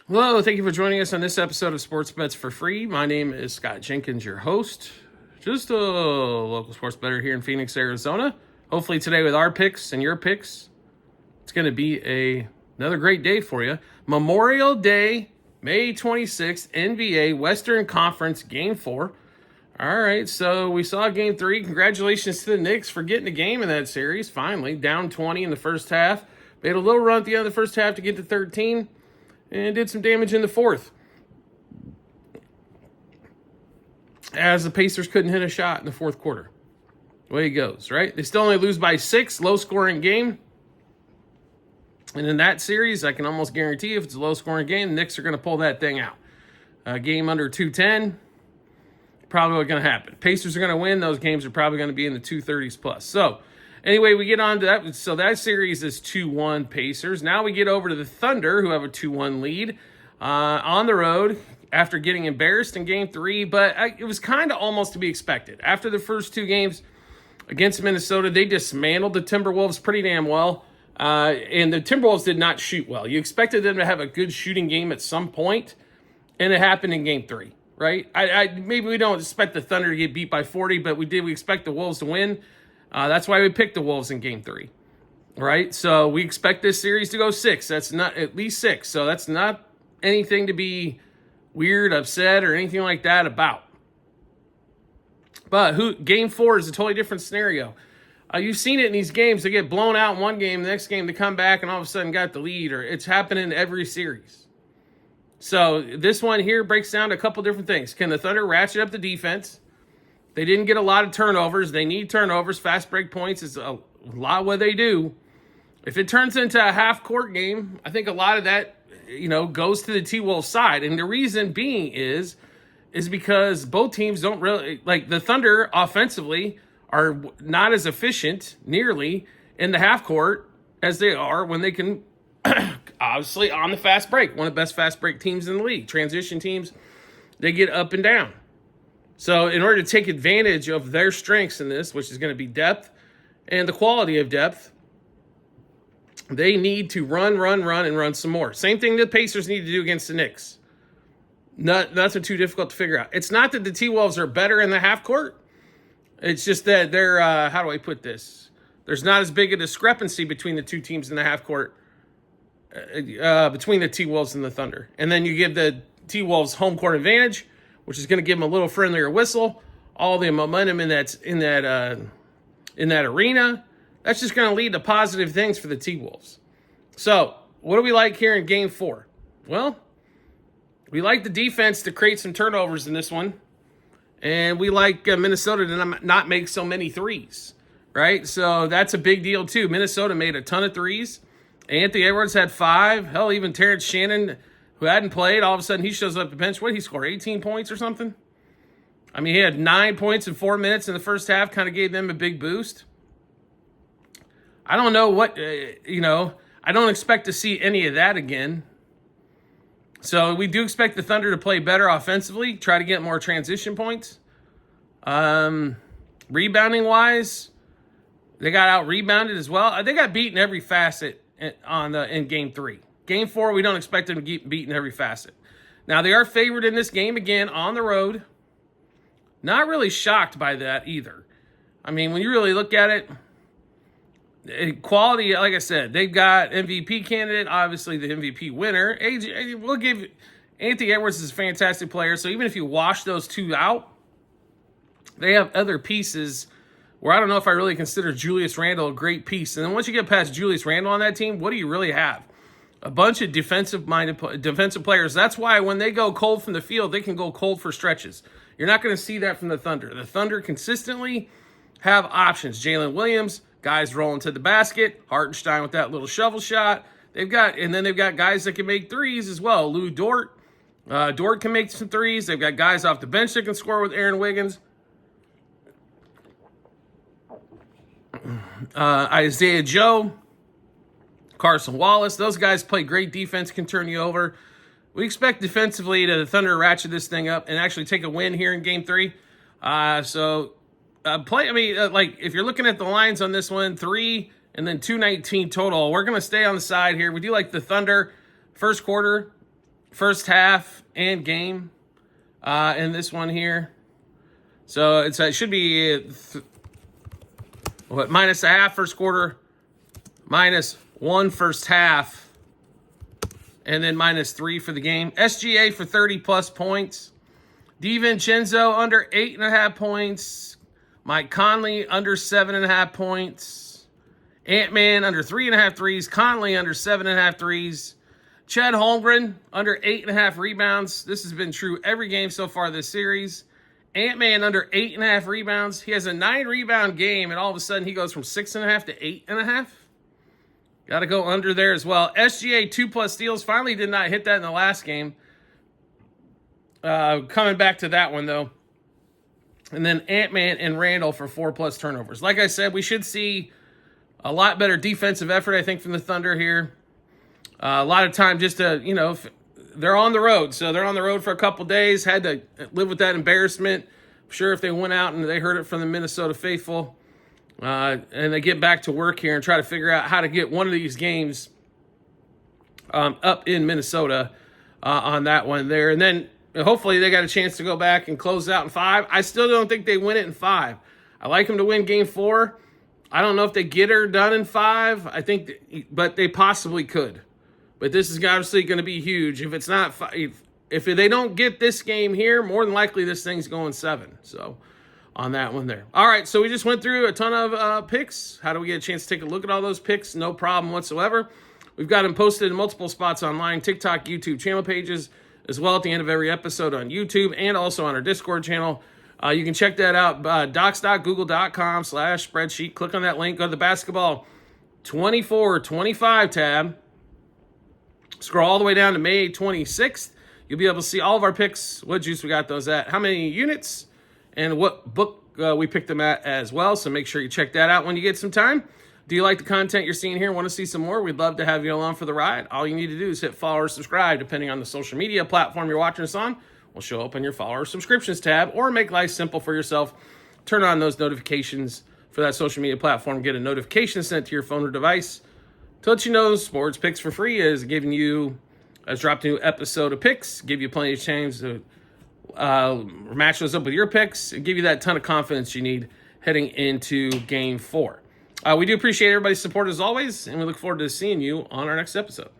Hello, thank you for joining us on this episode of Sports Bets for Free. My name is Scott Jenkins, your host. Just a local sports bettor here in Phoenix, Arizona. Hopefully today with our picks and your picks, it's going to be another great day for you. Memorial Day, May 26th, NBA Western Conference Game 4. All right, so we saw Game 3. Congratulations to the Knicks for getting a game in that series, finally. Down 20 in the first half. They had a little run at the end of the first half to get to 13. And did some damage in the fourth, as the Pacers couldn't hit a shot in the fourth quarter. Way it goes, right? They still only lose by 6, low-scoring game. And in that series, I can almost guarantee if it's a low-scoring game, the Knicks are going to pull that thing out. Game under 210, probably what's going to happen. Pacers are going to win. Those games are probably going to be in the 230s plus. So, anyway, we get on to that. So that series is 2-1 Pacers. Now we get over to the Thunder, who have a 2-1 lead on the road after getting embarrassed in Game 3. But it was kind of almost to be expected. After the first two games against Minnesota, they dismantled the Timberwolves pretty damn well. And the Timberwolves did not shoot well. You expected them to have a good shooting game at some point, and it happened in Game 3, right? Maybe we don't expect the Thunder to get beat by 40, but we expect the Wolves to win. That's why we picked the Wolves in Game 3, right? So we expect this series to go 6. That's not at least 6. So that's not anything to be weird, upset, or anything like that about. But Game 4 is a totally different scenario. You've seen it in these games. They get blown out in one game, the next game they come back and all of a sudden got the lead, or it's happening in every series. So this one here breaks down to a couple different things. Can the Thunder ratchet up the defense? They didn't get a lot of turnovers. They need turnovers. Fast break points is a lot of what they do. If it turns into a half-court game, I think a lot of that, goes to the T-Wolves side. And the reason being is because both teams don't really, like the Thunder offensively are not as efficient nearly in the half-court as they are when they can, obviously, on the fast break. One of the best fast break teams in the league. Transition teams, they get up and down. So in order to take advantage of their strengths in this, which is going to be depth and the quality of depth, they need to run some more. Same thing the Pacers need to do against the Knicks. Nothing too difficult to figure out. It's not that the T-Wolves are better in the half court. It's just that they're, how do I put this? There's not as big a discrepancy between the two teams in the half court, between the T-Wolves and the Thunder. And then you give the T-Wolves home court advantage, which is going to give them a little friendlier whistle. All the momentum in that arena. That's just going to lead to positive things for the T-Wolves. So, what do we like here in Game 4? Well, we like the defense to create some turnovers in this one. And we like Minnesota to not make so many threes, right? So, that's a big deal, too. Minnesota made a ton of threes. Anthony Edwards had 5. Hell, even Terrence Shannon, who hadn't played, all of a sudden he shows up at the bench. What did he score, 18 points or something? I mean, he had 9 points in 4 minutes in the first half, kind of gave them a big boost. I don't know what, I don't expect to see any of that again. So we do expect the Thunder to play better offensively, try to get more transition points. Rebounding-wise, they got out-rebounded as well. They got beaten every facet in Game 3. Game 4, we don't expect them to get beaten every facet. Now, they are favored in this game again on the road. Not really shocked by that either. I mean, when you really look at it, quality, like I said, they've got MVP candidate, obviously the MVP winner. We'll give Anthony Edwards is a fantastic player, so even if you wash those two out, they have other pieces where I don't know if I really consider Julius Randle a great piece. And then once you get past Julius Randle on that team, what do you really have? A bunch of defensive players. That's why when they go cold from the field, they can go cold for stretches. You're not going to see that from the Thunder. The Thunder consistently have options. Jalen Williams, guys rolling to the basket. Hartenstein with that little shovel shot. They've got guys that can make threes as well. Lou Dort. Dort can make some threes. They've got guys off the bench that can score with Aaron Wiggins. Isaiah Joe. Carson Wallace. Those guys play great defense, can turn you over. We expect defensively to the Thunder ratchet this thing up and actually take a win here in Game 3. If you're looking at the lines on this one, 3 and then 219 total. We're going to stay on the side here. We do like the Thunder first quarter first half and game in this one here. So it should be minus a half first quarter, -1 first half, and then -3 for the game. SGA for 30+ points. DiVincenzo under 8.5 points. Mike Conley under 7.5 points. Ant-Man under 3.5 threes. Conley under 7.5 threes. Chet Holmgren under 8.5 rebounds. This has been true every game so far this series. Ant-Man under 8.5 rebounds. He has a 9-rebound game, and all of a sudden he goes from 6.5 to 8.5. Got to go under there as well. SGA 2+ steals. Finally did not hit that in the last game. Coming back to that one, though. And then Ant-Man and Randall for 4+ turnovers. Like I said, we should see a lot better defensive effort, I think, from the Thunder here. A lot of time just to, they're on the road. So they're on the road for a couple days. Had to live with that embarrassment. I'm sure if they went out and they heard it from the Minnesota faithful, and they get back to work here and try to figure out how to get one of these games up in Minnesota on that one there. And then hopefully they got a chance to go back and close out in 5. I still don't think they win it in 5. I like them to win game 4. I don't know if they get her done in 5. I think, but they possibly could. But this is obviously going to be huge. If it's not 5, if they don't get this game here, more than likely this thing's going 7. So on that one there. All right, so we just went through a ton of picks. How do we get a chance to take a look at all those picks? No problem whatsoever. We've got them posted in multiple spots online, TikTok, YouTube channel pages, as well at the end of every episode on YouTube and also on our Discord channel. You can check that out, docs.google.com/spreadsheet. Click on that link, go to the basketball 24-25 tab. Scroll all the way down to May 26th. You'll be able to see all of our picks, what juice we got those at, how many units, and what book we picked them at as well. So make sure you check that out when you get some time. Do you like the content you're seeing here? Want to see some more? We'd love to have you along for the ride. All you need to do is hit follow or subscribe, depending on the social media platform you're watching us on. Will show up in your follow or subscriptions tab, or make life simple for yourself. Turn on those notifications for that social media platform. Get a notification sent to your phone or device to let you know Sports Picks for Free is giving you, has dropped a new episode of picks, give you plenty of chance to match those up with your picks, and give you that ton of confidence you need heading into Game 4. We do appreciate everybody's support as always, and we look forward to seeing you on our next episode.